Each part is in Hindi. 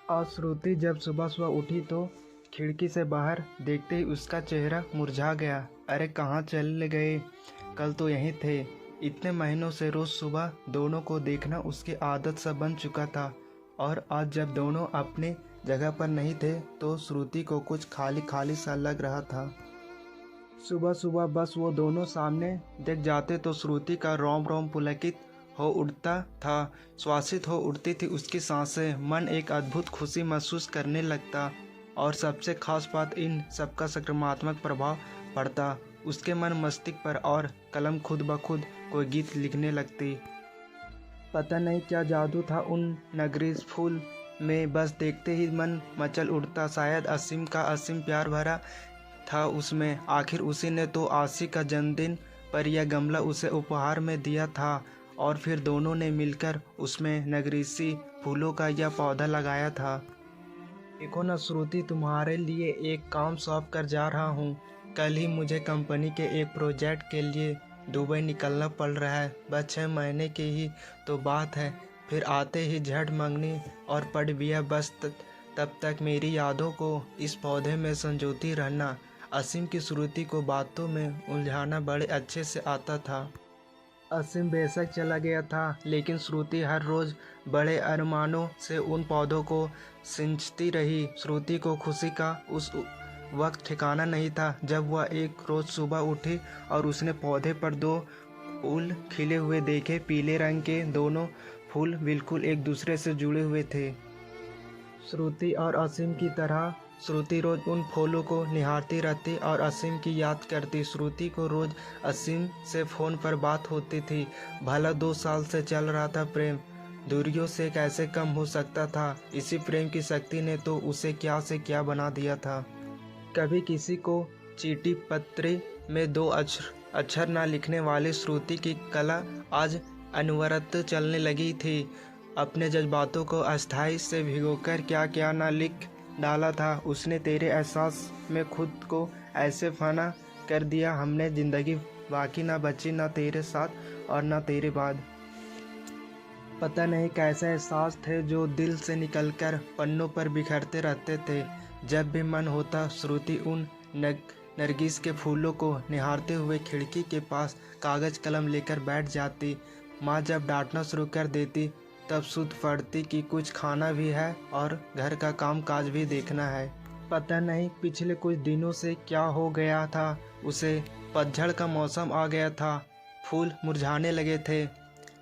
आज श्रुति जब सुबह सुबह उठी तो खिड़की से बाहर देखते ही उसका चेहरा मुरझा गया। अरे कहाँ चले गए? कल तो यहीं थे। इतने महीनों से रोज सुबह दोनों को देखना उसकी आदत सा बन चुका था, और आज जब दोनों अपनी जगह पर नहीं थे तो श्रुति को कुछ खाली खाली सा लग रहा था। सुबह सुबह बस वो दोनों सामने दिख जाते तो श्रुति का रोम रोम पुलकित हो उठता था, श्वासित हो उठती थी उसकी सांसें, मन एक अद्भुत खुशी महसूस करने लगता। और सबसे खास बात, इन सबका सकारात्मक प्रभाव पड़ता उसके मन मस्तिष्क पर, और कलम खुद ब खुद कोई गीत लिखने लगती। पता नहीं क्या जादू था उन नगरीज फूल में, बस देखते ही मन मचल उठता। शायद असीम का असीम प्यार भरा था उसमें। आखिर उसी ने तो आशी का जन्मदिन पर यह गमला उसे उपहार में दिया था, और फिर दोनों ने मिलकर उसमें नगरीसी फूलों का यह पौधा लगाया था। देखो न श्रुति, तुम्हारे लिए एक काम सौंप कर जा रहा हूँ। कल ही मुझे कंपनी के एक प्रोजेक्ट के लिए दुबई निकलना पड़ रहा है। बस 6 महीने की ही तो बात है, फिर आते ही झट मंगनी और पड़ बिया। बस तब तक मेरी यादों को इस पौधे में संजोती रहना। असीम की श्रुति को बातों में उलझाना बड़े अच्छे से आता था। असीम बेशक चला गया था, लेकिन श्रुति हर रोज बड़े अरमानों से उन पौधों को सिंचती रही। श्रुति को खुशी का उस वक्त ठिकाना नहीं था जब वह एक रोज सुबह उठी और उसने पौधे पर 2 फूल खिले हुए देखे। पीले रंग के दोनों फूल बिल्कुल एक दूसरे से जुड़े हुए थे। श्रुति और असीम की तरह श्रुति रोज उन फूलों को निहारती रहती और असीम की याद करती। श्रुति को रोज असीम से फ़ोन पर बात होती थी। भला 2 साल से चल रहा था प्रेम, दूरियों से कैसे कम हो सकता था? इसी प्रेम की शक्ति ने तो उसे क्या से क्या बना दिया था। कभी किसी को चीटी पत्री में 2 अक्षर ना लिखने वाली श्रुति की कला आज अनवरत चलने लगी थी। अपने जज्बातों को अस्थाई से भिगोकर क्या क्या ना लिख डाला था उसने। तेरे एहसास में खुद को ऐसे फना कर दिया हमने, जिंदगी बाकी ना बची, ना तेरे साथ और ना तेरे बाद। पता नहीं कैसे एहसास थे जो दिल से निकलकर पन्नों पर बिखरते रहते थे। जब भी मन होता श्रुति उन नरगिस के फूलों को निहारते हुए खिड़की के पास कागज कलम लेकर बैठ जाती। माँ जब डांटना शुरू कर देती तब सुध पड़ती कि कुछ खाना भी है और घर का काम काज भी देखना है। पता नहीं पिछले कुछ दिनों से क्या हो गया था उसे। पतझड़ का मौसम आ गया था, फूल मुरझाने लगे थे।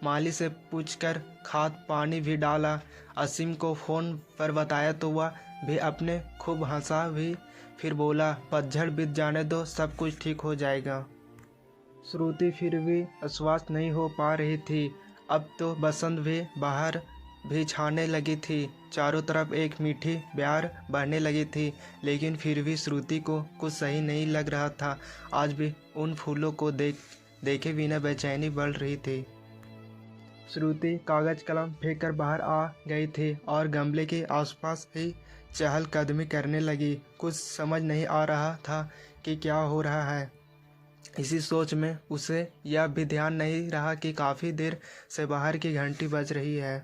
माली से पूछकर खाद पानी भी डाला। असीम को फ़ोन पर बताया तो वह भी अपने खूब हंसा भी, फिर बोला पतझड़ बीत जाने दो, सब कुछ ठीक हो जाएगा। श्रुति फिर भी आश्वस्त नहीं हो पा रही थी। अब तो बसंत भी बाहर भी छाने लगी थी, चारों तरफ एक मीठी प्यार बहने लगी थी, लेकिन फिर भी श्रुति को कुछ सही नहीं लग रहा था। आज भी उन फूलों को देखे बिना बेचैनी बढ़ रही थी। श्रुति कागज कलम फेंक कर बाहर आ गई थी और गमले के आसपास ही चहलकदमी करने लगी। कुछ समझ नहीं आ रहा था कि क्या हो रहा है। इसी सोच में उसे यह भी ध्यान नहीं रहा कि काफ़ी देर से बाहर की घंटी बज रही है।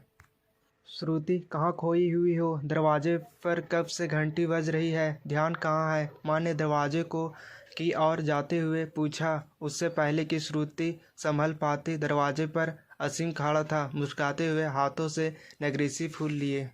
श्रुति कहाँ खोई हुई हो? दरवाजे पर कब से घंटी बज रही है, ध्यान कहाँ है? माँ ने दरवाजे को की ओर जाते हुए पूछा। उससे पहले कि श्रुति संभल पाती, दरवाजे पर असीम खड़ा था, मुस्कुराते हुए हाथों से नगरीसी फूल लिए।